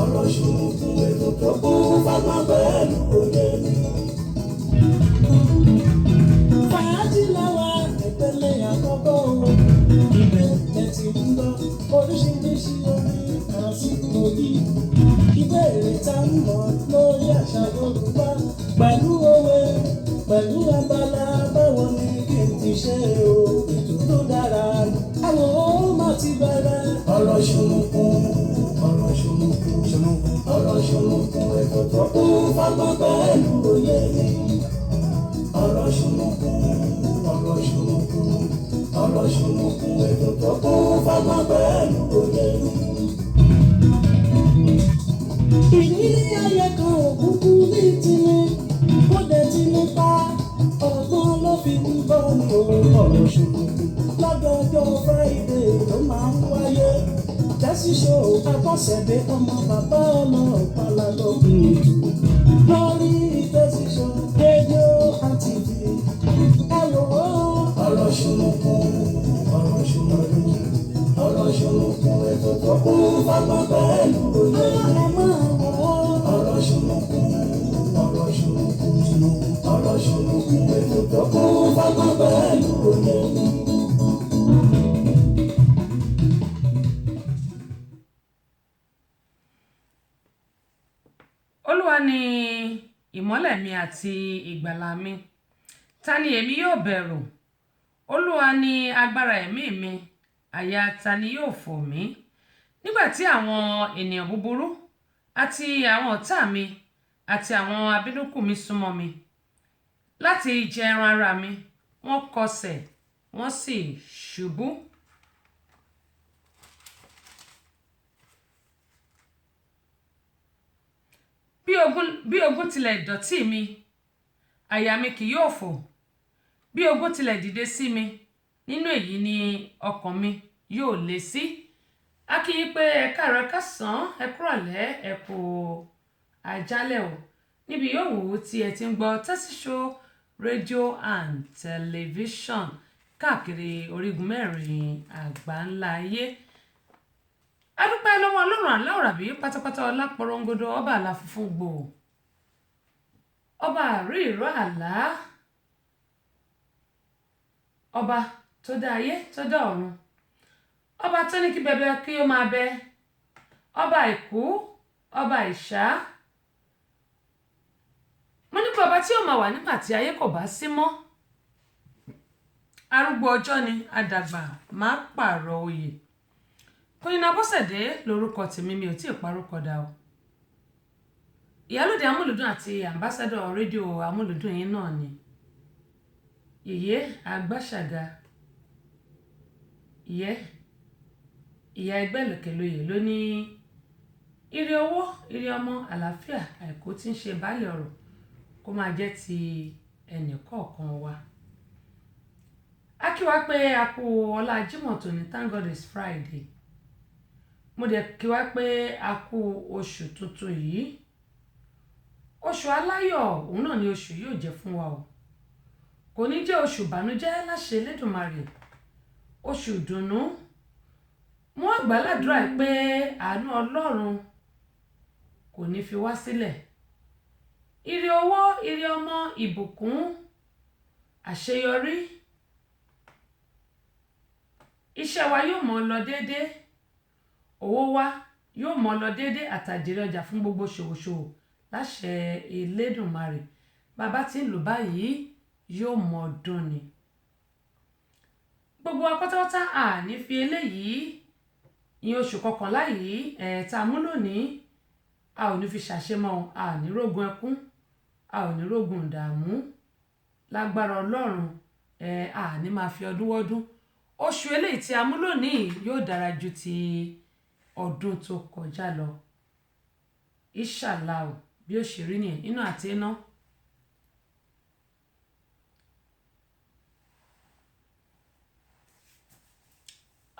ọ̀rọ̀ ṣùnùkùn ètò tó kún fọ́gbọ́n pẹ̀lú òye ni. Fàájì làwa ìpele àkọ́kọ́ ibẹ̀ tẹ̀sí ń lọ oríṣiríṣi orin àsìkò yìí. Ìbéèrè tá ń lọ lórí àṣà Yorùbá pẹ̀lú òwe pẹ̀lú abala báwo ni kí n ti ṣe o ètò tó dára àwọn ó má ti bẹ̀rẹ̀. ọ̀rọ̀ ṣùnùkùn ọ̀rọ̀ ṣùnùkùn ọ̀rọ̀ ṣùnùkùn ètò tó kún fọ́gbọ́n pẹ̀lú òye ni. ọ̀rọ̀ ṣùnùkùn ọ̀rọ̀ ṣùnùkùn ọ̀rọ̀ ṣùnùkùn ètò tó kún fọ́gbọ́n pẹ̀lú òye ni. ìrírí ayé kan òkúkú ní tinú ó dẹ̀ ti mú pa ọgbọ́n ló fi ń bọ́ ní ọ̀rọ̀ ṣùnùkùn lọ́dọọjọ́ Friday ló máa ń wáyé. Tẹ́sí show Abọ́sẹ̀dé ọmọ bàbá ọmọ Ọ̀pálá lọ́gùn lórí Tẹ́sí show rédíò and TV. Ẹ wò ó. ọ̀rọ̀ ṣùnùkùn ọ̀rọ̀ ṣùnùkùn ọ̀rọ̀ ṣùnùkùn ètò tó kún fọ́gbọ́n pẹ̀lú òye. ẹ máa wò ó. ọ̀rọ̀ ṣùnùkùn ọ̀rọ̀ ṣùnùkùn ọ̀rọ̀ ṣùnùkùn ètò tó kún fọ́gbọ́n pẹ̀lú òye. Olúwa ni ìmọ́lẹ̀ mi àti ìgbàlà mi, ta ni èmi yóò bẹ̀rù? Olúwa ni agbára ẹ̀mí mi, àyà ta ni yóò fò mí? Nígbà tí àwọn ènìyàn búburú àti àwọn ọ̀tá mi àti àwọn abínúkù mi súnmọ́ mi láti jẹ ẹran ara mi, wọ́n kọsẹ̀ wọ́n sì ṣubú. Bí ogun tilẹ̀ dọ̀tí mi, àyà mi kì yóò fò. Bí ogun tilẹ̀ dìde sí mi, nínú èyí ni ọkàn mi yóò lé sí. A kí yín pé ẹ káàárọ̀, ẹ káàsán, ẹ kúrọ̀lẹ́, ẹ kú àjálẹ́ o. Níbi yòówù tí ẹ ti ń gbọ́ Tẹ́sí Show rédíò and tẹlifíṣọ̀n káàkiri orígun mẹ́rin àgbáńlá ayé. Adúpẹ́ lọ́wọ́ Ọlọ́run aláwòrábí pátápátá ọlápọ̀rọ̀ngodo ọba àlà funfun gbò, ọba àrí ìró àlá, ọba tó dá ayé tó dá ọ̀run, ọba tó ní kí bẹbẹ kí ó máa bẹ, ọba àìkú, ọba ìṣá. Mo ní pé ọba tí ó máa wà nígbà tí ayé kò bá sí mọ́. Arúgbó ọjọ́ ni, àdàgbà máa pààrọ̀ oyè. Queen Abọ́sẹ̀dé lórúkọ tèmi, mi ò tí ì parúkọ dà o. Ìyálóde amúlùdùn àti ambassador rédíò amúlùdùn yín náà ni. Yèyé Agbáṣàga, ìyá ẹgbẹ́ lòkèlóyè ló ní ire owó, ire ọmọ, àlàáfíà, àìkú tí ń ṣe baálẹ̀ ọ̀rọ̀ kó máa jẹ́ ti ẹnì kọ̀ọ̀kan wa. A kí wa pé a kú ọlá Jímọ̀ tòní, thank God it's Friday. Mo dẹ̀ kí wa pé a kú oṣù tuntun yìí. Oṣù aláyọ̀ òun náà ni oṣù yóò jẹ́ fún wa o. Kò ní jẹ́ oṣù ìbànújẹ́ láṣẹ Elédùmarè. Oṣù ìdùnnú. Mo wá gbàládùra pé àánú Ọlọ́run kò ní fi wá sílẹ̀. Ire owó, ire ọmọ, ìbùkún, àṣeyọrí. Iṣẹ́ wa yóò mọ́ lọ déédéé. Owó wa yóò mọ́ lọ déédéé, àtàjèrè ọjà fún gbogbo ṣòwòṣòwò láṣẹ Elédùmarè. Bàbá tí ń lò báyìí yóò mọ́ dún ni. Gbogbo apátápátá à ní fi eléyìí ìyẹn oṣù kọkànlá yìí tá mú lónìí, a ò ní fi ṣàṣemọ́, a ò ní rógun ẹkún, a ò ní rógun ìdààmú. Lágbára Ọlọ́run a ní máa fi ọdún wọ́dún. Oṣù eléyìí tí a mú lónìí yóò dára ju ti ọdún tó kọjá lọ. Inshallah bí ó ṣe rí nìyẹn inú àti iná.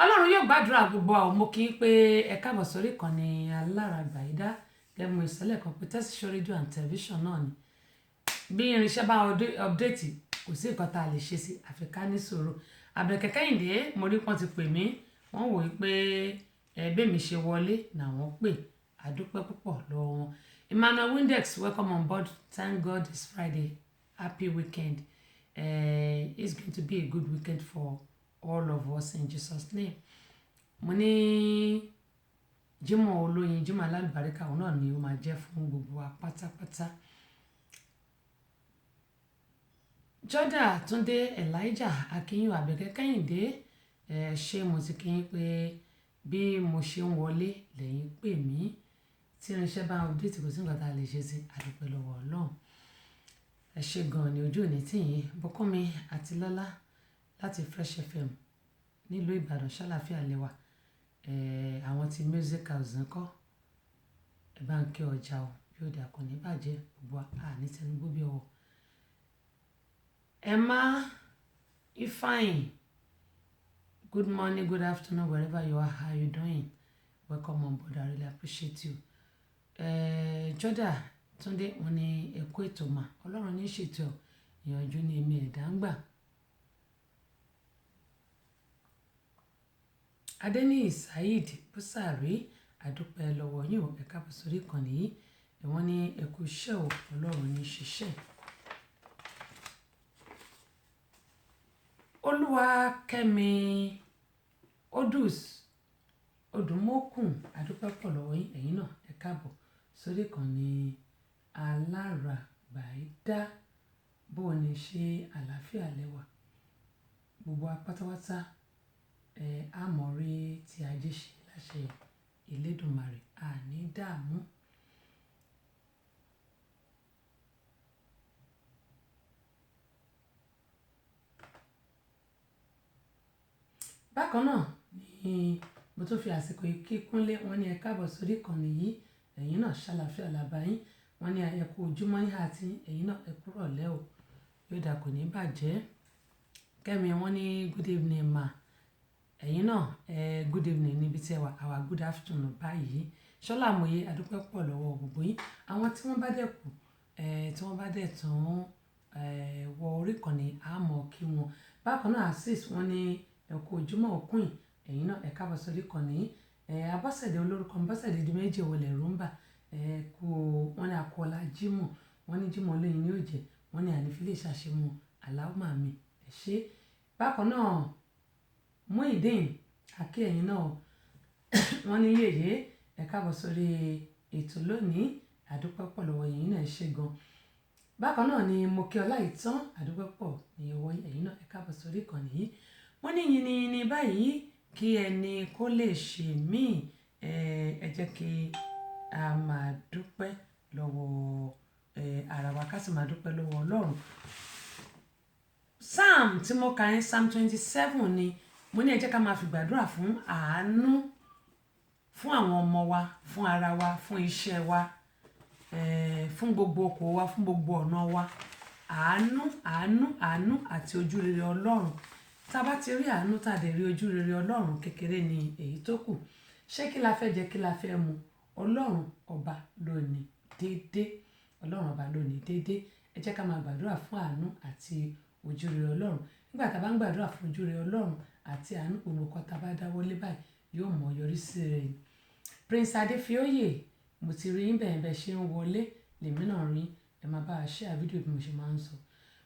Ọlọ́run yóò gbàdúrà gbogbo àwọn ọmọ kí n pé ẹ káàbọ̀ sórí ìkànnì Aláràgbàyídá lẹ́mu ìsẹ́lẹ̀ kan pé Tẹ́sí Show rédíò and tẹlifíṣọ̀n náà ni. Bí irinṣẹ́ bá update kò sí nǹkan tá a lè ṣe sí àfi ká ní sùúrù. Àbẹ̀kẹ́ Kẹ́hìndé mo rí pọ́n ti pè mí, wọ́n wò ó pé bẹ́ẹ̀ mi ṣe wọlé làwọn pè àdúpẹ́ púpọ̀ lọ́wọ́ wọn. Emmanuel Windex, welcome on board. Thank God it's Friday. Happy weekend. It's going to be a good weekend for all of us in Jesus' name. Mo ní Jímọ̀ olóyin, Jímọ̀ alálùbáríkà òun náà ni ó máa jẹ́ fún gbogbo wa pátápátá. Jọ́dá Túndé Elijah Akínyìn Àbẹ̀kẹ́ Kẹ́hìndé, ṣé mo ti kí yín pé bí mo ṣe ń wọlé lẹ́yìn pè mí tí irinṣẹ́ bá ń update kò sí nǹkan tá a lè ṣe sí àdúpẹ́ lọ́wọ́ Ọlọ́run. Ẹ ṣé gan-an ni ojú òní tì yín. Bùkúnmi àti Lọ́lá láti Fresh FM nílùú Ìbàdàn ṣàlàfíà lẹ́wà. Àwọn ti music house ńkọ́ ẹ bá ń kí ọjà o yóò dà kò ní bàjẹ́ gbogbo àní tẹnugbó bí ọwọ́. Emma Ifeanyi, good morning, good afternoon, wherever you are. How you doing? Welcome on board. I really appreciate you. Jọ́dá Túndé wọ́n ní ẹ kú ètò mà. Ọlọ́run ní ṣètò ìyànjú ní èmi ẹ̀dá ń gbà. Adéníyì Saheed Búsàrí, àdúpẹ́ lọ́wọ́ yín o, ẹ káàbọ̀ sórí ìkànnì yìí. Wọ́n ní ẹ kú iṣẹ́ o, Ọlọ́run ní ṣiṣẹ́. Olúwakẹ́mi Odus Odùmọ́kùn, àdúpẹ́ pọ̀ lọ́wọ́ yín, ẹ̀yin náà ẹ káàbọ̀ sórí ìkànnì Aláràgbàídá. Bó o ní ṣe àlàáfíà lẹ́wà gbogbo apátápátá àmọ̀rí tí ajé ṣe láṣẹ Elédùmarè àní dààmú. Bákan náà ni mo tún fi àsìkò yìí kí Kúnlé, wọ́n ní ẹ káàbọ̀ sórí ìkànnì yìí, ẹ̀yin náà ṣàlàáfíà làbá yín. Wọ́n ní ẹ kú ojúmọ́ yín àti ẹ̀yin náà ẹ kú ìrọ̀lẹ́ o, yóò dà kò ní bàjẹ́. Kẹ́mi wọ́n ní good evening ma, ẹ̀yin náà good evening níbi tí ẹ wà, àwa good afternoon báyìí. Ṣọlá Àmọ̀yé, àdúpẹ́ pọ̀ lọ́wọ́ gbogbo yín. Àwọn tí wọ́n bá dẹ̀ kù tí wọ́n bá dẹ̀ tún wọ orí ìkànnì àmọ́ kí wọn. Bákan náà Azeez wọ́n ní ẹ kú ojúmọ́ òkun yìí, ẹ̀yin náà ẹ káàbọ̀ sórí ìkànnì yìí. Abọ́sẹ̀dé olórúkọ Abọ́sẹ̀dé di méjì wọlé rúmbà kú, wọ́n ní akọ́lá Jímọ̀, wọ́n ní Jímọ̀ lóyìn ní òjẹ́, wọ́n ní ànífílẹ̀ ṣàṣemọ̀ aláwọ̀ mi ẹ ṣé. Bákan náà Muyideen akí ẹ̀yin náà wọ́n ní yèyé ẹ káàbọ̀ sórí ètò lónìí, àdúpẹ́ pọ̀ lọ́wọ́ yín náà ẹ ṣé gan. Bákan náà ni mo kí Ọláìtàn, àdúpẹ́ pọ̀ ní ọwọ́ ẹ̀yin náà ẹ káàbọ̀ sórí ìkànnì yìí. Wọ́n ní yìnyín báyìí kí ẹni kó lè ṣe míì, ẹ jẹ́ kí a máa dúpẹ́ lọ́wọ́ ara wa ká sì máa dúpẹ́ lọ́wọ́ Ọlọ́run. Psalm tí mo kà ní Psalm 27 ni mo ní ẹ jẹ́ ká máa fi gbàdúrà fún àánú fún àwọn ọmọ wa, fún ara wa, fún iṣẹ́ wa, fún gbogbo okòwò wa, fún gbogbo ọ̀nà wa. Àánú, àánú, àánú àti ojú rere Ọlọ́run. Tá bá ti rí àánú tá dẹ̀ rí ojú rere Ọlọ́run, kékeré ni èyí tó kù. Ṣé kí la fẹ́ jẹ, kí la fẹ́ mu? Ọlọ́run ọba ló ní déédé. Ọlọ́run ọba ló ní déédé. Ẹ jẹ́ ká máa gbàdúrà fún àánú àti ojú rere Ọlọ́run. Nígbà tá bá ń gbàdúrà fún ojú rere Ọlọ́run àti àánú, gbogbo nǹkan tá bá dáwọ́lé báyìí yóò mọ yọrí sí rere. Prince Adéfioyè, mo ti rí yín bẹ́ẹ̀ ṣe ń wọlé, lèmi náà rí. Ẹ máa bá a share fídíò bí mo ṣe máa ń sọ.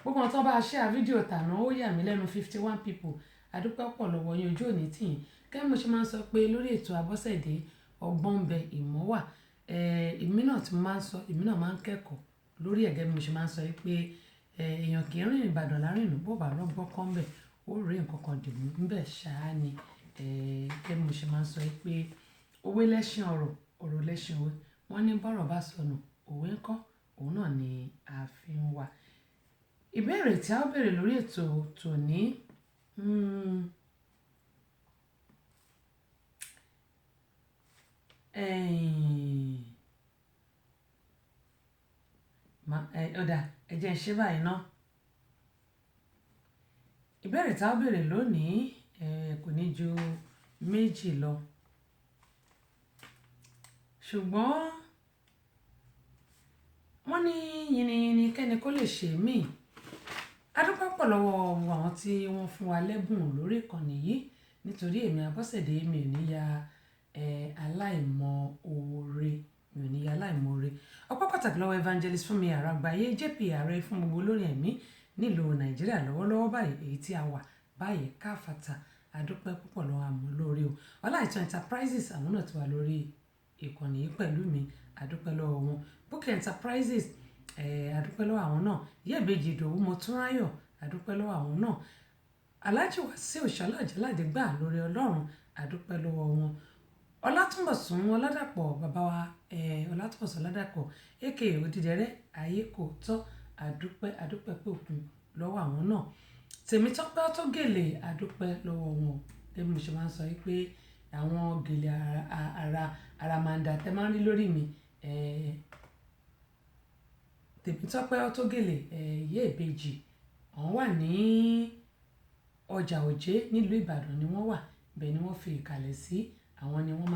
Gbogbo àwọn tó bá a share fídíò tàná ó yà mí lẹ́nu 51 people. Àdúpẹ́ pọ̀ lọ́wọ́ yín, ojú òní tì yín. Kẹ́ mo ṣe máa ń sọ pé lórí ètò Abọ́sẹ̀dé ọgbọ́n ń bẹ ìmọ̀ wà. Èmi náà tí mo máa ń sọ, èmi náà máa ń kẹ́kọ̀ọ́ lórí ẹ̀gẹ́ bí mo ṣe máa ń sọ pé èèyàn kì í rìn Ìbàdàn láàrin bó bá rọ́gbọ́n kan bẹ̀ ó rí nǹkan kan dìbò ń bẹ̀ ṣáá ni. Kẹ́ mo ṣe máa ń sọ pé òwe lẹ́ṣin ọ̀rọ̀, ọ̀rọ̀ lẹ́ṣin òwe. Wọ́n ní bọ́rọ̀ bá sọnù òwe ńkọ́, òun náà ni a fi ń wà. Ìbéèrè tí a ó béèrè lórí ètò tòní ọ̀dà ẹ jẹ́ n ṣe báyìí ná. Ìbéèrè tí a ó béèrè lónìí kò ní ju méjì lọ. Ṣùgbọ́n wọ́n ní yìnyín kẹ́ni kó lè ṣe míì. Adúpẹ́ pọ̀ lọ́wọ́ àwọn tí wọ́n fún wa lẹ́bùn lórí ìkànnì yìí, nítorí èmi Abọ́sẹ̀dé mi ò ní ya aláìmọ̀ oore mi ò ní ya aláìmọ̀ oore. Ọpẹ́ pàtàkì lọ́wọ́ evangelist Fúnmi Àràgbáyé JP ààrẹ fún gbogbo olórin ẹ̀mí nílùú Nàìjíríà lọ́wọ́lọ́wọ́ báyìí èyí tí a wà báyìí káfàtà adúpẹ́ púpọ̀ lọ́wọ́ àmọ́ lórí o. Ọláìtàn Enterprises àwọn náà ti wà lórí ìkànnì yìí pẹ̀lú mi adúpẹ́ lọ́wọ́ wọn. Bukky Enterprises adúpẹ́ lọ́wọ́ àwọn náà. Ìyábẹ̀jì Ìdòwú Mọ́túnráyọ̀ adúpẹ́ lọ́wọ́ àwọn náà. Alhaji Wasiu Ṣọlá-Àjàládé gbà lórí Ọlọ́run adúpẹ́ lọ́wọ́ wọn. Ọlátúnbọ̀sún Ọládàpọ̀ bàbá wa Ọlátúnbọ̀sún Ọládàpọ̀ aka Odídẹrẹ́ ayé kò tọ́ adúpẹ́ pé òkun lọ́wọ́ àwọn náà. Tèmítọ́pẹ́ Ọ̀tọ́gèlè adúpẹ́ lọ́wọ́ wọn. Bí mo ṣe máa ń sọ pé àwọn gèlè àràmàǹdà tẹ́ máa ń rí lórí mi Tèmítọ́pẹ́ Ọ̀tọ́gèlè ìyá ìbejì wọ́n wà ní ọjà Òjé nílùú Ìbàdàn ni wọ́n wà bẹ́ẹ̀ ni wọ́n fi ìkàlẹ̀ sí àwọn ni wọ́n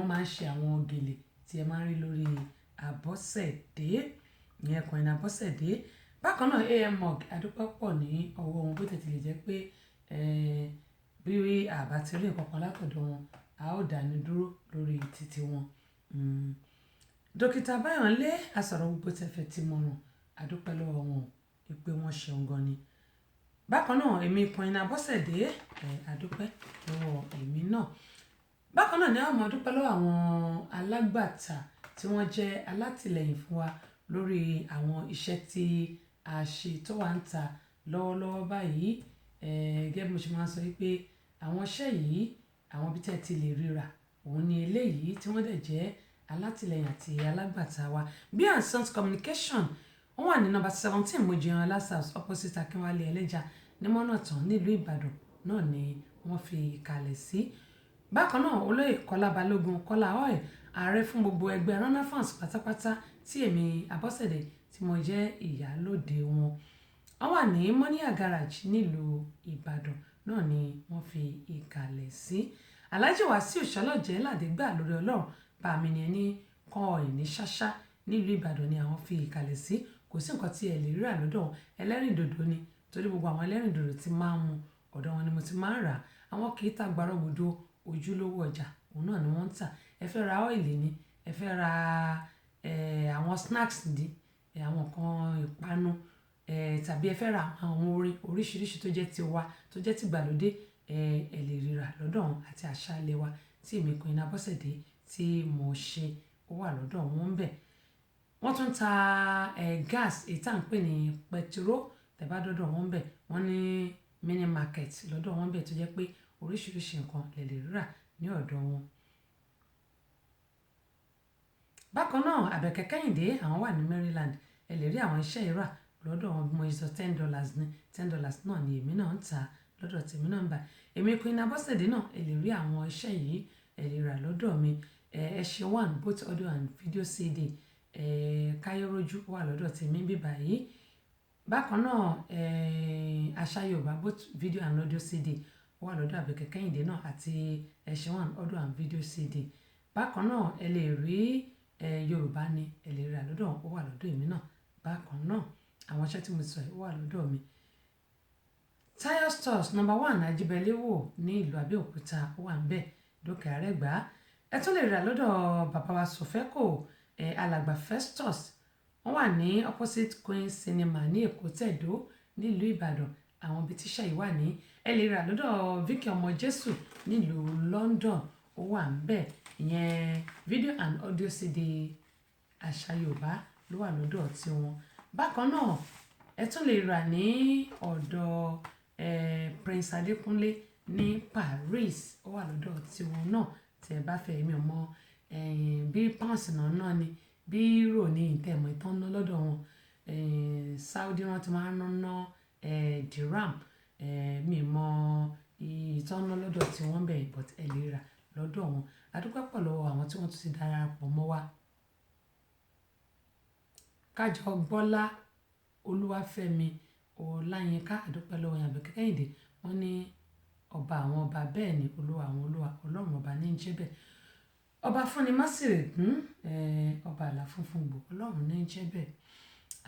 máa ń ṣe àwọn gèlè tí ẹ máa ń rí lórí Àbọ́sẹ̀dé ìyẹn Queen Àbọ́sẹ̀dé. Bákan náà AMOG adúpẹ́ pọ̀ ní ọwọ́ wọn bó tètè lè jẹ́ pé bí àbá ti rí nǹkan kan látọ̀dọ̀ wọn a ó dáni dúró lórí títí wọn. Dókítà Báyọ̀nlé asọ̀rọ̀ gbogbo tẹ̀fẹ̀ tí mo ràn adúpẹ́ lọ́wọ́ wọn pé wọ́n ṣeun gan ni. Bákan náà èmi Queen Àbọ́sẹ̀dé adúpẹ́ lọ́wọ́ èmi náà. Bákan náà ni àwọn ọmọ adúpẹ́ lọ́wọ́ àwọn alágbàtà tí wọ́n jẹ́ alátìlẹyìn fún wa lórí àwọn iṣẹ́ tí a ṣe tó wà ń ta lọ́wọ́lọ́wọ́ báyìí. Gẹ́gẹ́ bí mo ṣe máa ń sọ wípé àwọn iṣẹ́ yìí àwọn bí tẹ́ ti lè ríra òun ni eléyìí tí wọ́n dẹ̀ jẹ́ alátìlẹyìn àti alágbàtà wa. B& Sons Communication wọ́n wà ní number 17 Mojiyan House opposite Akínwálé Ẹlẹ́ja ní Mọ́nàtán nílùú Ìbàdàn náà ni wọ́n fi kalẹ̀ sí. Bákan náà olóyè Kọ́lá Balógun Kọ́lá Oil ààrẹ fún gbogbo ẹgbẹ́ Runner Fans pátápátá tí èmi Àbọ́sẹ̀dé tí mo jẹ́ ìyálóde wọn. Wọ́n wà ní Mọ́níyà Garage nílùú Ìbàdàn náà ni wọ́n fi ìkàlẹ̀ sí. Alhaji Wasiu Ṣọlá-Àjàládé gbà lórí Ọlọ́run bá mi ní ẹni kan ìní ṣáṣá nílùú Ìbàdàn ni àwọn fi ìkàlẹ̀ sí. Kò sí nǹkan tí ẹ lè rí rà lọ́dọ̀ wọn ẹlẹ́rìndòdò ni torí gbogbo àwọn ẹlẹ́rìndòdò tí máa ń mu ọ̀dọ̀ wọn ni mo ti máa ń rà. Àwọn kì í ta gbàrọ̀gbòdo ojúlówó ọjà òun náà ni wọ́n ń tà. Ẹ fẹ́ ra ọ́ìlì ni ẹ fẹ́ ra àwọn snacks ní àwọn nǹkan ìpanu tàbí ẹ fẹ́ ra àwọn orin oríṣiríṣi tó jẹ́ ti wa tó jẹ́ ti gbàlódé ẹ lè ríra lọ́dọ̀ wọn àti àṣà ilé wa tí èmi Queen Àbọ́sẹ̀dé tí mo ṣe ó wà lọ́dọ̀ wọn ń bẹ̀. Wọ́n tún ta gas èyí tá à ń pè ní pẹtiró tẹ́ bá dọ́dọ̀ wọn ń bẹ̀. Wọ́n ní mini market lọ́dọ̀ wọn ń bẹ̀ tó jẹ́ pé oríṣiríṣi nǹkan lè lè ríra ní ọ̀dọ̀ wọn. Bákan náà Àbẹ̀kẹ́ Kẹ́hìndé àwọn wà ní Maryland ẹ lè rí àwọn iṣẹ́ ìrà lọ́dọ̀ wọn bí mo sọ $10 ní $10 náà ni èmi náà ń ta lọ́dọ̀ tèmi náà ń bà. Èmi Queen Àbọ́sẹ̀dé náà ẹ lè rí àwọn iṣẹ́ yìí ẹ lè rà lọ́dọ̀ mi. Ẹ ṣe one both audio and video CD Káyọ̀rójú wà lọ́dọ̀ tèmi bíbá yìí. Bákan náà Àṣà Yorùbá both video and audio CD wà lọ́dọ̀ Àbẹ̀kẹ́ Kẹ́hìndé náà àti ẹ ṣe one audio and video CD. Bákan náà ẹ lè rí Yorùbá ni ẹ lè rà lọ́dọ̀ ó wà lọ́dọ̀ èmi náà. Bákan náà àwọn iṣẹ́ tí mo sọ yìí wà lọ́dọ̀ mi. Tayo Stores number 1 Ajibelewo ní ìlú Abẹ́òkúta ó wà níbẹ̀ lókè Àrẹ́gbá. Ẹ tún lè rà lọ́dọ̀ bàbá wa Sofeco Alàgbà Festus wọ́n wà ní opposite Queen Cinema ní Èkó Tẹ̀dó nílùú Ìbàdàn àwọn ibi tíṣà yìí wà ní. Ẹ lè rà lọ́dọ̀ Vicky Ọmọ Jésù nílùú London ó wà níbẹ̀ ìyẹn video and audio CD Àṣà Yorùbá ló wà lọ́dọ̀ tiwọn. Bákan náà ẹ tún lè rà ní ọ̀dọ̀ Prince Adékúnlé ní Paris ó wà lọ́dọ̀ tiwọn náà tí ẹ bá fẹ́ mi ò mọ bí pounds náà ni bí euro ní ìtẹ̀mọ̀ ìtàn ná lọ́dọ̀ wọn Saudi wọn ti máa ń ná dirham mi mọ ìtàn ná lọ́dọ̀ tiwọn bẹ́ẹ̀ but ẹ lè rà lọ́dọ̀ wọn. Adúpẹ́ pọ̀ lọ́wọ́ àwọn tí wọ́n tún ti darapọ̀ mọ́ wa. Kájọ Gbọ́lá Olúwafẹ́mi Ọláyínká adúpẹ́ lọ́wọ́ Àbẹ̀kẹ́ Kẹ́hìndé wọ́n ní ọba àwọn ọba bẹ́ẹ̀ ni olúwa àwọn olúwa ọlọ́run ọba ní jẹ́ bẹ́ẹ̀. Ọba fúnni Másìrègún ọba àlà funfun gbò ọlọ́run ní jẹ́ bẹ́ẹ̀.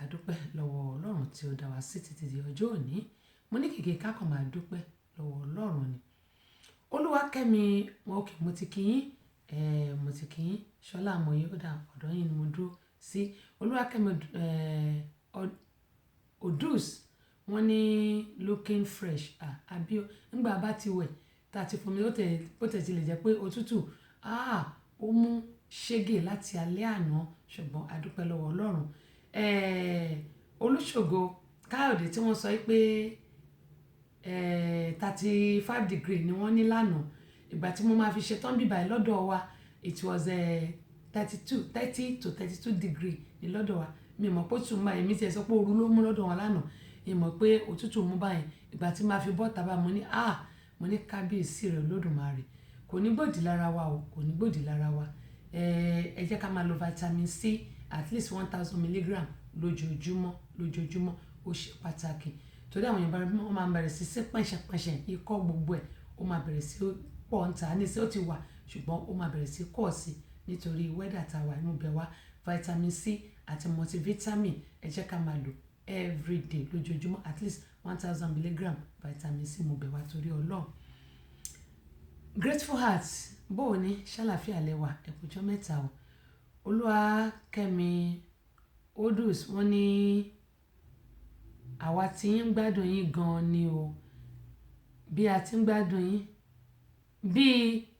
Adúpẹ́ lọ́wọ́ ọlọ́run tí ó dá wa sí títí di ọjọ́ òní. Mo ní kìkì kákan máa dúpẹ́ lọ́wọ́ ọlọ́run ni. Olúwakẹ́mi okay mo ti kí yín mo ti kí yín Ṣọlá àmọ̀yé ó dà ọ̀dọ̀ yín ni mo dúró sí Olúwakẹ́mi Odus wọ́n ní looking fresh àbí nígbà bá ti wẹ̀ tá a ti fún mi ó tẹ̀ ti lè jẹ́ pé òtútù ó mú ṣégè láti alẹ́ àná ṣùgbọ́n a dúpẹ́ lọ́wọ́ Ọlọ́run Olúṣògo Káyọ̀dé tí wọ́n sọ pé 35 degree ni wọ́n ní lánàá ìgbà tí mo máa fi ṣe tán bíbáyìí lọ́dọ̀ wa it was 30 to 32 degree ní lọ́dọ̀ wa mi mọ̀ pé òtútù mú báyìí mi ti ẹ̀ sọ pé ooru ló mú lọ́dọ̀ wọn lánàá mi mọ̀ pé òtútù mú báyìí ìgbà tí máa fi bọ́ tàbá mo ní kábíyèsí rẹ̀ Olódùmarè kò ní gbòdì lára wa o kò ní gbòdì lára wa ẹ jẹ́ ká máa lo vitamin C at least 1000 milligram lójoojúmọ́ ó ṣe pàtàkì torí àwọn èèyàn wọ́n máa bẹ̀rẹ̀ sí pẹ̀ṣẹ̀pẹ̀ṣẹ̀ ikọ́ gbogbo ẹ̀ ó máa bẹ̀rẹ̀ sí pọ̀ ń ta ní sí ó ti wà ṣùgbọ́n ó máa bẹ̀rẹ̀ sí kọ̀ sí nítorí wẹ́dà tá a wà inú bẹ̀ wá vitamin C àti multivitamin ẹ jẹ́ ká máa lò everyday lójoojúmọ́ at least 1000 milligram vitamin C mo bẹ̀ wá torí Ọlọ́run. Grateful Heart bóò ní ṣàlàfíà lẹ́wà ẹ̀kújọ́ mẹ́ta o Olúwakẹ́mi Odus wọ́n ní àwa tí ń gbádùn yín gan-an ni o bí a ti ń gbádùn yín bí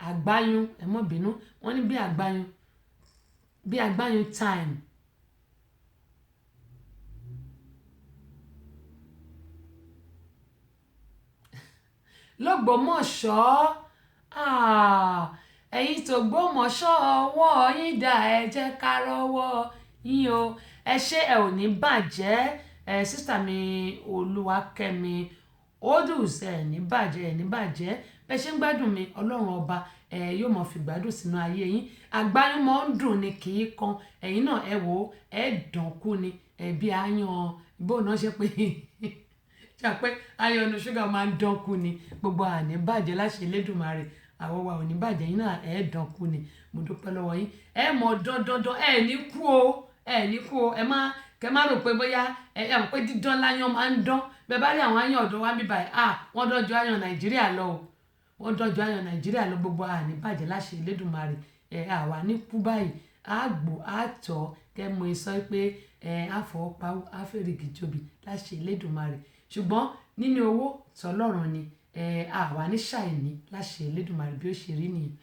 àgbáyún ẹ mọ́ bínú wọ́n ní bí àgbáyún time l'Ógbómọ̀ṣọ́ ẹ̀yin tó gbómọ̀ṣọ́ ọwọ́ yín dà ẹ jẹ́ ká rọ́wọ́ yín o ẹ ṣé ẹ ò ní bàjẹ́ sísítà mi Olúwakẹ́mi Odus ẹ ní bàjẹ́ bẹ́ẹ̀ ṣe ń gbádùn mi Ọlọ́run ọba yóò mọ̀ fi gbádùn sínú ayé yín àgbáyún mọ́ ń dùn ni kì í kan ẹ̀yin náà ẹ wò ẹ dàn kú ni bí ayan bó náà ṣe pé ṣàpẹ́ ayọ̀nù ṣúgà máa ń dán kú ni gbogbo àní bàjẹ́ láṣẹ Elédùmarè àwọn wa ò ní bàjẹ́ yín náà ẹ dán kú ni mo dúpẹ́ lọ́wọ́ yín ẹ mọ̀ dandan ẹ ní kú o kẹ má rò pé bóyá ẹ mọ̀ pé dídán láyán máa ń dán bẹ́ẹ̀ bá rí àwọn ayán ọ̀dọ́ wa bí báyìí wọ́n dọ́jú ayán Nàìjíríà lọ o wọ́n dọ́jú ayán Nàìjíríà lọ gbogbo àní bàjẹ́ láṣẹ Elédùmarè àwa ní kú báyìí àgbò àtọ̀ kẹ mọ ìsọ pé àfọwọ́pawó àfẹ́rẹ́gì jobi láṣẹ Elédùmarè ṣùgbọ́n nínú owó tọlọ́run ni àwa ní ṣàìní láṣẹ Elédùmarè bí ó ṣe rí nìyẹn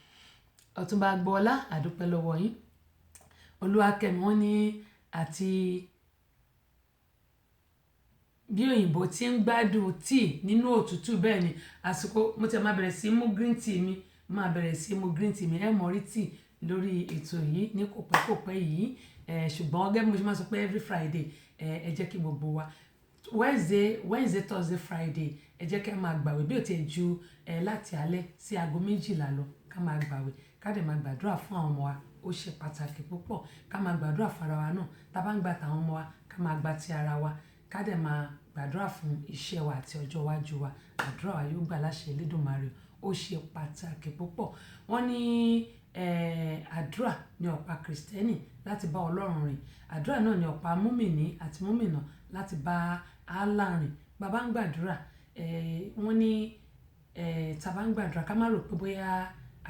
Ọ̀túnba Agboola àdúpẹ́ lọ́wọ́ yín Olúwakẹ́mi wọ́n ní àti bí òyìnbó ti ń gbádùn tíì nínú òtútù bẹ́ẹ̀ ni àsìkò mo ti máa bẹ̀rẹ̀ sí mú green tea mi ẹ mọ̀ rí tíì lórí ètò yìí ní kòpẹ́kòpẹ́ yìí ṣùgbọ́n gẹ́gẹ́ bí mo ṣe máa sọ pé every Friday ẹ jẹ́ kí gbogbo wa Wednesday Thursday Friday ẹ jẹ́ ká máa gbàwé bí ó ti ju láti alẹ́ sí aago 12 lọ ká máa gbàwé ká dẹ̀ máa gbàdúrà fún àwọn ọmọ wa ó ṣe pàtàkì púpọ̀ ká máa gbàdúrà fún ara wa náà tá a bá ń gba tàwọn ọmọ wa ká máa gba ti ara wa ká dẹ̀ máa gbàdúrà fún iṣẹ́ wa àti ọjọ́ iwájú wa àdúrà wa yóò gbà láṣẹ Elédùmarè ó ṣe pàtàkì púpọ̀ wọ́n ní àdúrà ní ọ̀pá kìrìsìtẹ́nì láti bá Ọlọ́run rìn àdúrà náà ní ọ̀pá múmìnì àti múmìnà láti bá Allah rìn bàbá ń gbàdúrà wọ́n ní tá a bá ń gbàdúrà ká má rò pé bóyá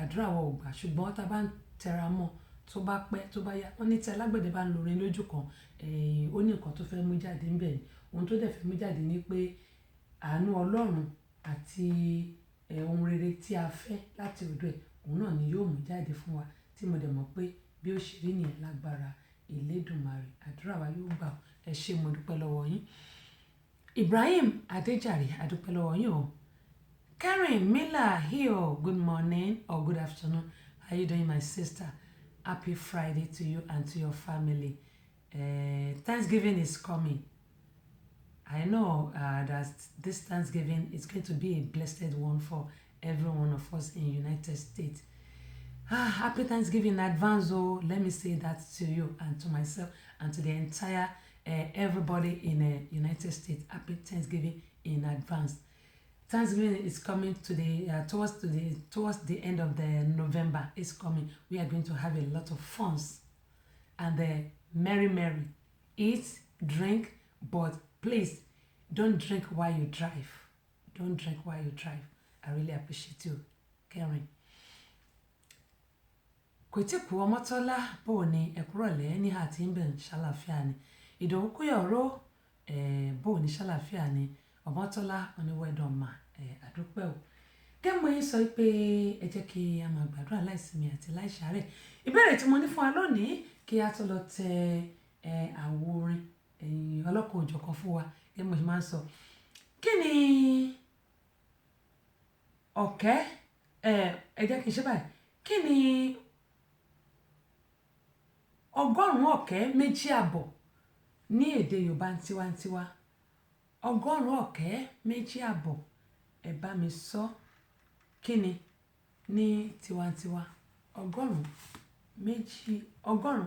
àdúrà wa ò gbà ṣùgbọ́n tá a bá ń tẹra mọ́ tó bá pẹ́ tó bá yá wọ́n ní tí alágbẹ̀dẹ bá ń lorin lójú kan ó ní nǹkan tó fẹ́ mú jáde ńbẹ̀ ni ohun tó dẹ̀ fẹ́ mú jáde ni pé àánú Ọlọ́run àti ohun rere tí a fẹ́ láti ọ̀dọ̀ ẹ̀ òun náà ni yóò mú jáde fún wa tí mo dẹ̀ mọ̀ pé bí ó ṣe rí nìyẹn lágbára Elédùmarè àdúrà wa yóò gbà ẹ ṣé mo dúpẹ́ lọ́wọ́ yín Ibrahim Adéjàre adúpẹ́ lọ́wọ́ yín o Karen Miller here good morning or good afternoon how you doing my sister happy Friday to you and to your family Thanksgiving is coming I know that this Thanksgiving is going to be a blessed one for every one of us in United States. Happy Thanksgiving in advance, oh, let me say that to you and to myself and to the entire everybody in the United States. Happy Thanksgiving in advance. Thanksgiving is coming towards the end of the November. It's coming. We are going to have a lot of funs and merry. Eat, drink, but please don't drink while you drive. Don't drink while you drive. I really appreciate you. kẹrin. Kò tí kú Ọmọ́tọ́lá bó ní ẹ̀kúrọ̀lẹ́ ní àti ń bẹ̀ ń ṣàlàáfíà ni. Ìdòwú Kúyọ̀ró bó ní ṣàlàáfíà ni. Ọmọ́tọ́lá oníwẹ̀dọ̀mà àdúpẹ́ o. Kẹ́mọ̀ yín sọ pé ẹ jẹ́ kí a máa gbàdúrà láìsinmi àti láìsàárẹ̀. Ìbéèrè tí mo ní fún wa lónìí kí a tó lọ tẹ àwo orin ọlọ́kan òjọ̀kan fún wa kí mo ṣe máa ń sọ. Kí ni ọ̀kẹ́ ẹ jẹ́ kí n ṣe báyìí. Kí ni ọgọ́rùn-ún ọ̀kẹ́ méjì àbọ̀ ní èdè Yorùbá tiwantiwa? Ọgọ́rùn-ún ọ̀kẹ́ méjì àbọ̀ ẹ bá mi sọ. Kí ni ní tiwantiwa? Ọgọ́rùn-ún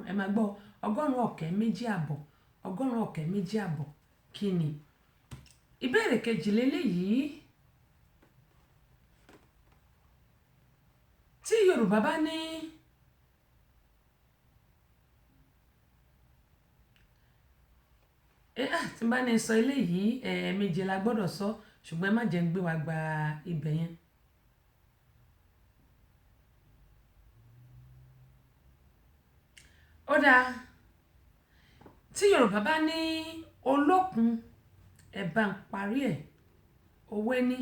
ẹ máa gbọ́ ọgọ́rùn-ún ọ̀kẹ́ méjì àbọ̀. Ọgọ́rùn-ún ọ̀kẹ́ méjì àbọ̀ kí ni? Ìbéèrè kejì lélẹ́yìí. Tí Yorùbá bá ní tí n bá ní sọ eléyìí méje la gbọ́dọ̀ sọ ṣùgbọ́n ẹ má jẹ́ ń gbé wa gba ibẹ̀ yẹn. Ó dáa. Tí Yorùbá bá ní olókun ẹ bá ń parí ẹ̀, òwe ní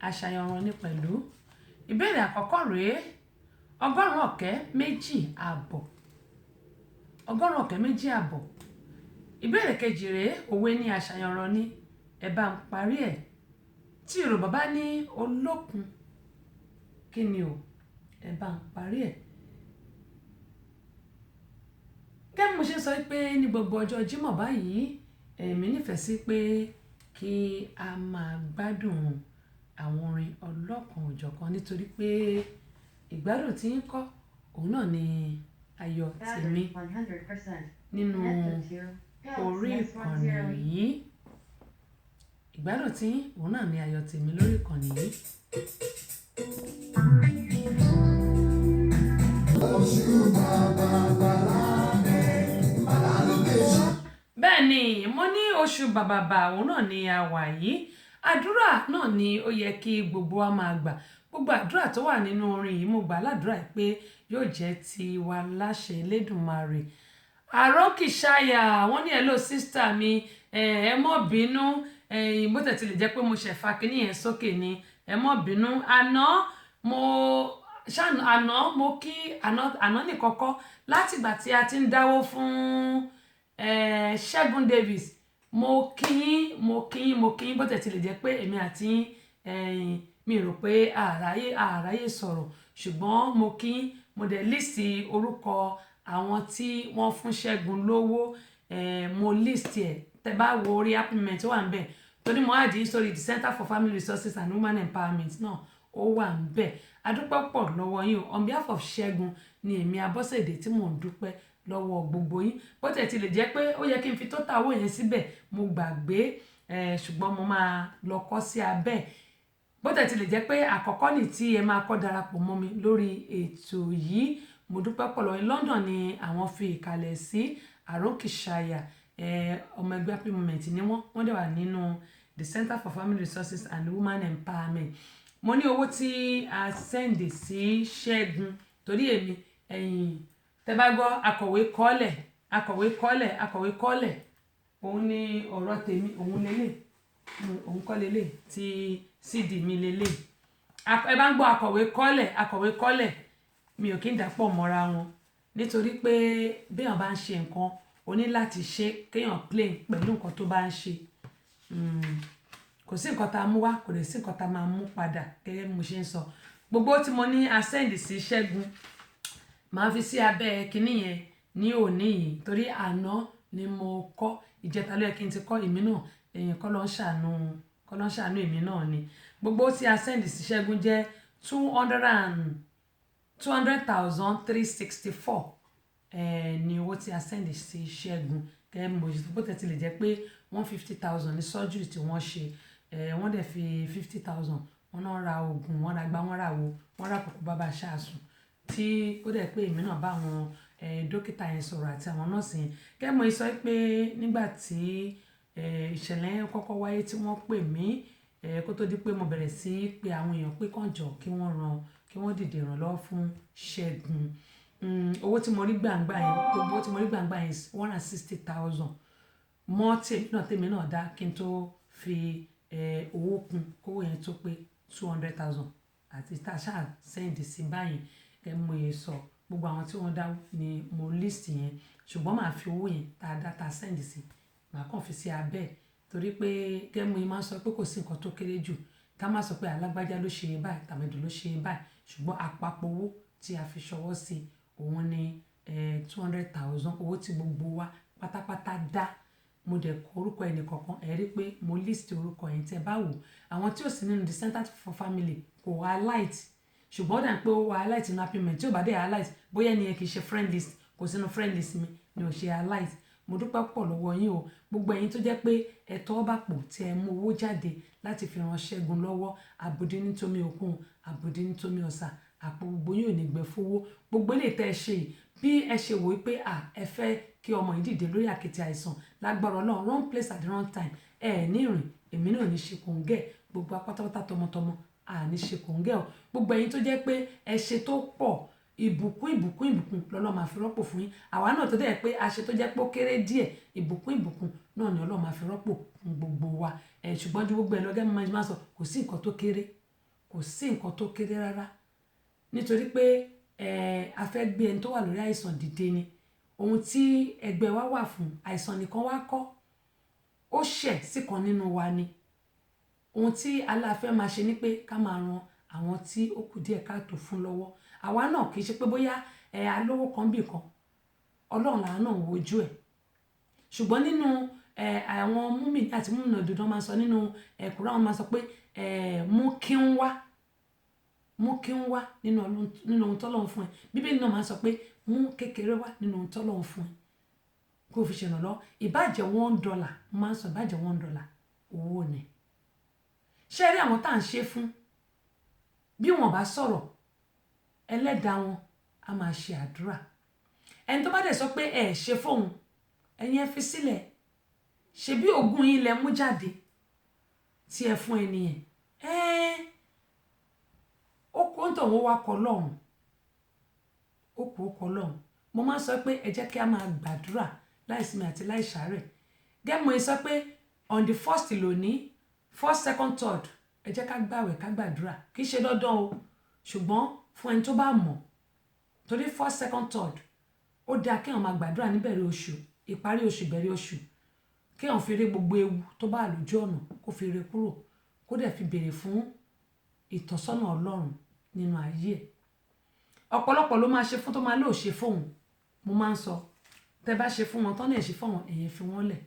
àṣàyànràn ní pẹ̀lú. Ìbéèrè àkọ́kọ́ rèé ọgọ́rùn-ún ọ̀kẹ́ méjì àbọ̀. Ọgọ́rùn-ún ọ̀kẹ́ méjì àbọ̀. Ìbéèrè kejì rèé òwe ní àṣàyànràn ní ẹ bá ń parí ẹ̀. Tí Yorùbá bá ní olókun kí ni o? Ẹ bá ń parí ẹ̀. Gẹ́gẹ́ bí mo ṣe sọ pé ní gbogbo ọjọ́ Jímọ̀ báyìí èmi nífẹ̀ẹ́ sí pé kí a máa gbádùn àwọn orin ọlọ́kan òjọ̀kan nítorí pé ìgbádùn tí ń kọ́ òun náà ni ayọ̀ tèmi nínú orí ìkànnì yìí. Ìgbádùn tí òun náà ni ayọ̀ tèmi lórí ìkànnì yìí. Bẹ́ẹ̀ ni mo ní oṣù bàbàbà òun náà ni a wà yìí. Àdúrà náà ni ó yẹ kí gbogbo wa máa gbà. Gbogbo àdúrà tó wà nínú orin yìí mo gbà ládùúrà pé yóò jẹ́ tiwa láṣẹ Elédùmarè. Àrókìṣáyà wọ́n ní hello sister mi ẹ mọ́ bínú bó tẹ̀ tí lè jẹ́ pé mo ṣẹ̀fà kíní yẹn sókè ni ẹ mọ́ bínú. Àná mo kí àná ní kọ́kọ́ látìgbà tí a ti ń dáwó fún Ṣẹ́gun Davis mo kí yín bó tẹ̀ tí lè jẹ́ pé èmi àti mi rò pé àráyè sọ̀rọ̀ ṣùgbọ́n mo kí mo dẹ̀ líìsì orúkọ àwọn tí wọ́n fún Ṣẹ́gun lówó mo líìsì ẹ̀ tẹ́ bá wo orí applement ó wà ń bẹ̀ torí mo àdí sórí the Center for Family Resources and Women Empowerment náà ó wà ń bẹ̀. Adúpẹ́ pọ̀ lọ́wọ́ yín on behalf of Ṣẹ́gun ni èmi Abọ́sẹ̀dé tí mò ń dúpẹ́ lọ́wọ́ gbogbo yín bó tẹ̀ tí lè jẹ́ pé ó yẹ kí n fi tó tàwọ̀ yẹn síbẹ̀ mo gbàgbé ṣùgbọ́n mo máa lọ kọ́ sí abẹ́ bó tẹ̀ tí lè jẹ́ pé àkọ́kọ́ ní tí ẹ máa kọ́ darapọ̀ mọ́ mi lórí ètò yìí mo dúpẹ́ pọ̀ lọ́wọ́ London ni àwọn fi ìkàlẹ̀ sí Àrókìṣáyà ọmọ ẹgbẹ́ applement ni wọ́n dẹ̀ wà nínú the Center for Family Resources and Women Empowerment. Mo ní owó tí a send sí Ṣẹ́gun torí èmi tẹ́ bá gbọ́ akọ̀wé kọ́lẹ̀ òun ni ọ̀rọ̀ tèmi òun lélẹ̀ òun kọ́ lélẹ̀ tí CD mi lélẹ̀ ẹ bá ń gbọ́ akọ̀wé kọ́lẹ̀ mi ò kí ń dàpọ̀ mọ́ra wọn nítorí pé béèyàn bá ń ṣe nǹkan o ní láti ṣe kéèyàn plain pẹ̀lú nǹkan tó bá ń ṣe kò sí nǹkan tá a mú wá kò lè sí nǹkan tá a máa mú padà gẹ́gẹ́ bí mo ṣe ń sọ gbogbo tí mo ní a send sí Ṣẹ́gun màá fi sí abẹ́ kinní yẹn ní òní yìí torí àná ni mo kọ́ ìjẹta ló yẹ kí n ti kọ́ èmi náà kọ́ ló ń ṣàánú èmi náà ni gbogbo tí a send sí Ṣẹ́gun jẹ́ 200,364 ni owó tí a send sí Ṣẹ́gun gẹ́gẹ́ bí mo ṣe bó tẹ̀ tí lè jẹ́ pé 150,000 ní surgery tí wọ́n ṣe wọ́n dẹ̀ fi 50,000 wọ́n náà ra oògùn wọ́n ra gbá wọ́n ra wo wọ́n ra kòkó bàbá ṣáàsùn tí ó dẹ̀ pé èmi náà bá àwọn dókítà yẹn sọ̀rọ̀ àti àwọn nọ́ọ̀sì yẹn gẹ́gẹ́ mo sọ pé nígbà tí ìṣẹ̀lẹ̀ yẹn kọ́kọ́ wáyé tí wọ́n pè mí kó tó di pé mo bẹ̀rẹ̀ sí pé àwọn èèyàn pé kàn jọ kí wọ́n ran kí wọ́n dìde ìrànlọ́wọ́ fún Ṣẹ́gun. Owó tí mo rí gbàǹgbà yẹn gbogbo owó tí mo rí gbàǹgbà yẹn 160,000 mọ́ tèmi náà dá kí n tó fi owó kún kówó yẹn tó pé 200,000 àti tá a ṣáà sẹ́ǹdì sí báyìí mo yẹ sọ gbogbo àwọn tí wọ́n dá ni mo list yẹn ṣùgbọ́n màá fi owó yẹn tá a dá tá a sẹ́ǹdì sí màá kàn fi sí abẹ́ torí pé gẹ́mú yìí máa ń sọ pé kò sí nǹkan tó kéré jù ká má sọ pé alágbájá ló ṣe báyìí tàmẹ̀dù ló ṣe báyìí ṣùgbọ́n àpapọ̀ owó tí a fi ṣọwọ́ sí òun ni 200,000 owó tí gbogbo wa pátápátá dá mo dẹ̀ kọ orúkọ ẹnì kọ̀ọ̀kan ẹ̀ rí pé mo list orúkọ yẹn tẹ́ bá wò àwọn tí ò sí nínú the Center for Family kò highlight ṣùgbọ́n ó dà pé ó highlight nínú happy meal tí ò bá dé highlight bóyá ẹni yẹn kì í ṣe friend list kò sínú friend list mi ni ò ṣe highlight mo dúpẹ́ pọ̀ lọ́wọ́ yín o gbogbo ẹ̀yin tó jẹ́ pé ẹ̀tọ́ bá pò tí ẹ mú owó jáde láti fi ran Ṣẹ́gun lọ́wọ́ àbùdí nítorí òkun àbùdí nítorí ọ̀sà àpò gbogbo yín ò ní gbẹ fowó gbogbo eléyìí tẹ́ ẹ ṣe yìí bí ẹ ṣe wò pé ẹ fẹ́ kí ọmọ yìí dìde lórí àkéte àìsàn lágbára Ọlọ́run wrong place at the wrong time ní ìrìn èmi náà ní ṣe kòǹgẹ́ gbogbo apátápátá tọmọtọmọ ní ṣe kòǹgẹ́ o gbogbo ẹ̀yin tó jẹ́ pé ẹ ṣe tó pọ̀ ìbùkún lọ́lọ́ máa fi rọ́pò fún yín àwa náà tó dẹ̀ pé àṣẹ tó jẹ́ pé ó kéré díẹ̀ ìbùkún náà ni Ọlọ́run máa fi rọ́pò fún gbogbo wa ṣùgbọ́n ju gbogbo ẹ̀ lọ́gẹ́ mi máa sọ kò sí nǹkan tó kéré rárá nítorí pé a fẹ́ gbé ẹni tó wà lórí àìsàn dìde ni ohun tí ẹgbẹ́ wa wà fún àìsàn nìkan wá kọ́ ó ṣẹ̀ sí kan nínú wa ni ohun tí aláfẹ́ máa ṣe ni pé ká máa ran àwọn tí ó kù díẹ̀ káàtó fún lọ́wọ́ àwa náà kì í ṣe pé bóyá alówó kan bì kan Ọlọ́run làwọn náà wojú ẹ̀ ṣùgbọ́n nínú àwọn múmi àti múmi òdodo máa sọ nínú ẹ̀kúrẹ́ wọn máa sọ pé mú kí ń wá nínú ohun tọ́lọ́run fún ẹ bíbélì náà máa sọ pé mú kékeré wá nínú ohun tọ́lọ́run fún ẹ kó fi ṣèrànlọ́ ìbàjẹ́ $1 máa ń sọ ìbàjẹ́ $1 owó ni ṣé rí àwọn tá à ń ṣe fún bí wọn bá sọ̀rọ̀ ẹlẹ́dàá wọn a máa ṣe àdúrà ẹni tó bá dẹ̀ sọ pé ẹ ṣe fóun ẹ̀yin ẹ fi sílẹ̀ ṣe bí ogún yín lẹ mú jáde tí ẹ fún ẹni yẹn ó kó ń tọ̀wọ́ wá kọ lọ́hùn ó kọ lọ́hùn mo máa ń sọ pé ẹ jẹ́ kí a máa gbàdúrà láìsinmi àti láìsàárẹ̀ gẹ́mọ̀ ẹ sọ pé on the 1st lónìí 1st 2nd 3rd ẹ jẹ́ ká gbàwẹ̀ ká gbàdúrà kì í ṣe dandan o ṣùgbọ́n fún ẹni tó bá mọ̀ torí 1st 2nd 3rd ó dáa kéèyàn máa gbàdúrà níbẹ̀rẹ̀ oṣù ìparí oṣù ìbẹ̀rẹ̀ oṣù kéèyàn fi rí gbogbo ewu tó bá lójú ọ̀nà kó fi rí kúrò kó dẹ̀ fi béèrè fún ìtọ́sọ́nà Ọlọ́run nínú ayé ẹ̀ ọ̀pọ̀lọpọ̀ ló máa ṣe fún tó máa lóò ṣe fóun mo máa ń sọ tẹ bá ṣe fún wọn tán náà ṣe fáwọn èèyàn fi wọ́n lẹ̀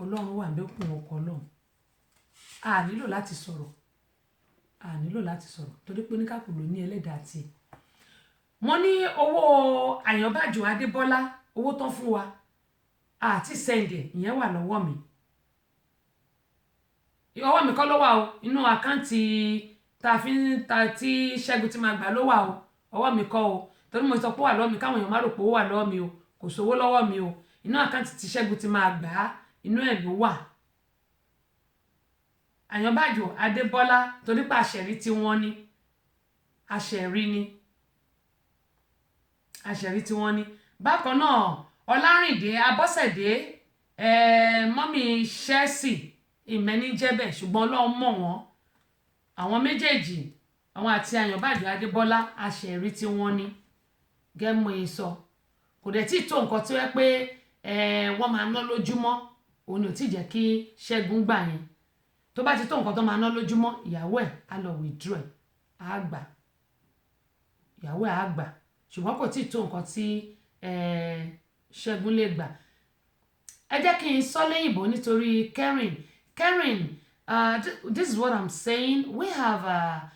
Ọlọ́run wà lókun ọkọ̀ Ọlọ́run a nílò láti sọ̀rọ̀ torí pé oníkàkù ló ní ẹlẹ́dàá tiẹ̀ mo ní owó Àyànbájò Adébọ́lá owó tán fún wa àti sẹ́ǹdẹ̀ ìyẹn wà lọ́wọ́ mi ọwọ́ mi kọ́ ló wà o inú àkáǹtì tí Ṣẹ́gun ti máa gbà ló wà o ọwọ́ mi kọ́ o torí mo sọ pé ó wà lọ́wọ́ mi káwọn èèyàn má rò pé ó wà lọ́wọ́ mi o kò sówó lọ́wọ́ mi o inú àkáǹtì tí Ṣẹ́gun ti máa gbà á inú ẹ̀ ló wà Àyànbájò Adébọ́lá torí pé àṣẹ̀rí tí wọ́n ní àṣẹ̀rí tí wọ́n ní bákan náà Ọlárìndé Abọ́sẹ̀dé mọ́mí Chelsea ìmẹ́ni jẹ́bẹ̀ ṣùgbọ́n Ọlọ́run mọ̀ wọ́n àwọn méjèèjì àwọn àti Àyànbájò Adébọ́lá àṣẹ̀rí tí wọ́n ní gẹ́mú sọ kò dẹ̀ tí tó nǹkan tí wọ́n pé wọ́n máa ná lójúmọ́ òun ni ò tí jẹ́ kí Ṣẹ́gun gbà yẹn tó bá ti tó nǹkan tó máa ná lójúmọ́ ìyàwó ẹ̀ á lọ withdraw ẹ̀ á gbà ìyàwó ẹ̀ á gbà ṣùgbọ́n kò tí tó nǹkan tí Ṣẹ́gun lè gbà ẹ jẹ́ kí n sọ lẹ́yìnbó nítorí Karen this is what I'm saying we have a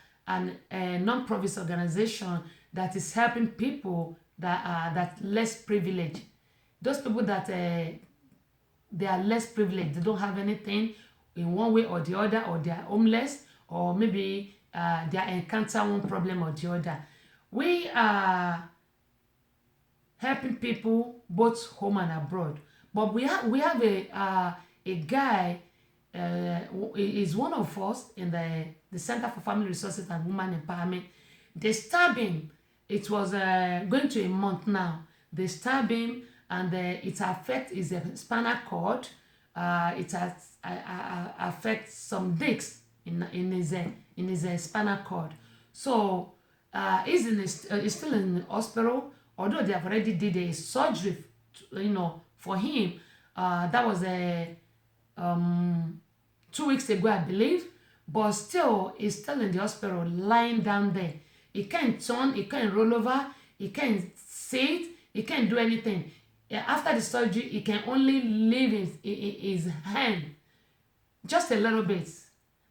non-profit organization that is helping people that are less privileged those people that they are less privileged they don't have anything in one way or the other or they are homeless or maybe they are encounter one problem or the other we are helping people both home and abroad but we have a guy is one of us in the Center for Family Resources and Women Empowerment They stabbed him. It was going to a month now. They stabbed him, and it affects his spinal cord. It has affects some discs in his spinal cord. So he's still in the hospital. Although they have already did a surgery, for him. That was a 2 weeks ago, I believe. But still, he's still in the hospital, lying down there. He can't turn, he can't roll over, he can't sit, he can't do anything. After the surgery, he can only leave his hand just a little bit,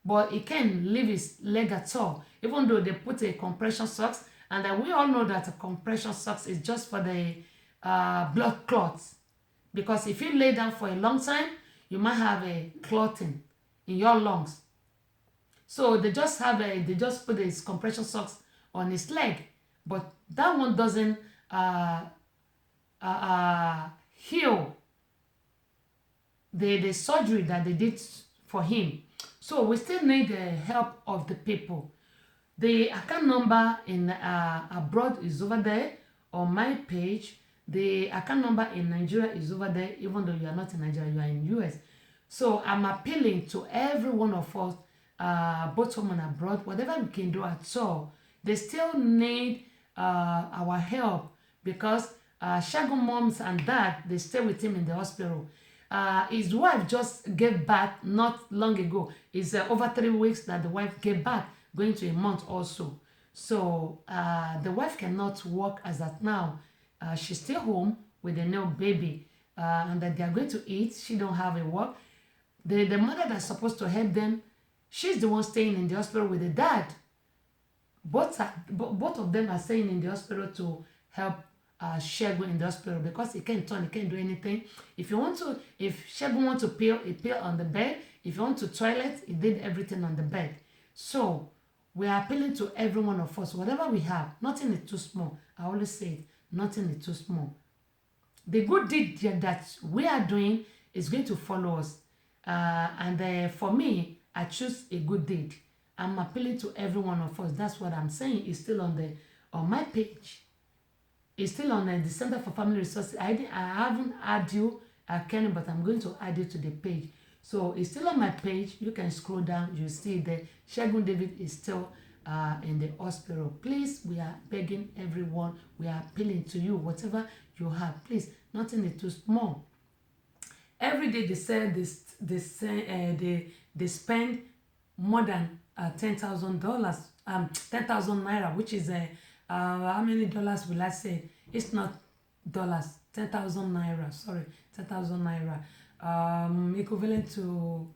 but he can't leave his leg at all, even though they put a compression socks. And we all know that a compression socks is just for the blood clots, because if you lay down for a long time, you might have a clotting in your lungs. So they just put these compression socks on his leg, but that one doesn't heal the surgery that they did for him. So we still need the help of the people. The account number in abroad is over there on my page. The account number in Nigeria is over there, even though you are not in Nigeria, you are in US. So I'm appealing to every one of us, both home and abroad, whatever we can do at all. They still need our help, because Segun moms and dad, they stay with him in the hospital. His wife just gave birth not long ago. It's over 3 weeks that the wife gave birth, going to a month also. So the wife cannot work as at now. She's still home with a new baby, and that they are going to eat. She don't have a work. The mother that's supposed to help them, she's the one staying in the hospital with the dad. Both of them are staying in the hospital to help Segun in the hospital, because he can't turn, he can't do anything. If Segun wants to peel, he peel on the bed. If you want to toilet, he did everything on the bed. So we are appealing to every one of us, whatever we have, nothing is too small. I always say it, nothing is too small. The good deed that we are doing is going to follow us. And for me, I choose a good deed. I'm appealing to every one of us. That's what I'm saying. It's still on my page. It's still on the Center for Family Resources. I haven't added you, Kenny, but I'm going to add you to the page. So it's still on my page. You can scroll down. You see there. Segun David is still in the hospital. Please, we are begging everyone. We are appealing to you. Whatever you have, please. Nothing is too small. Every day they say they spend more than $10,000, 10,000 naira, which is how many dollars will I say? It's not dollars, 10,000 naira. Sorry, 10,000 naira. Equivalent to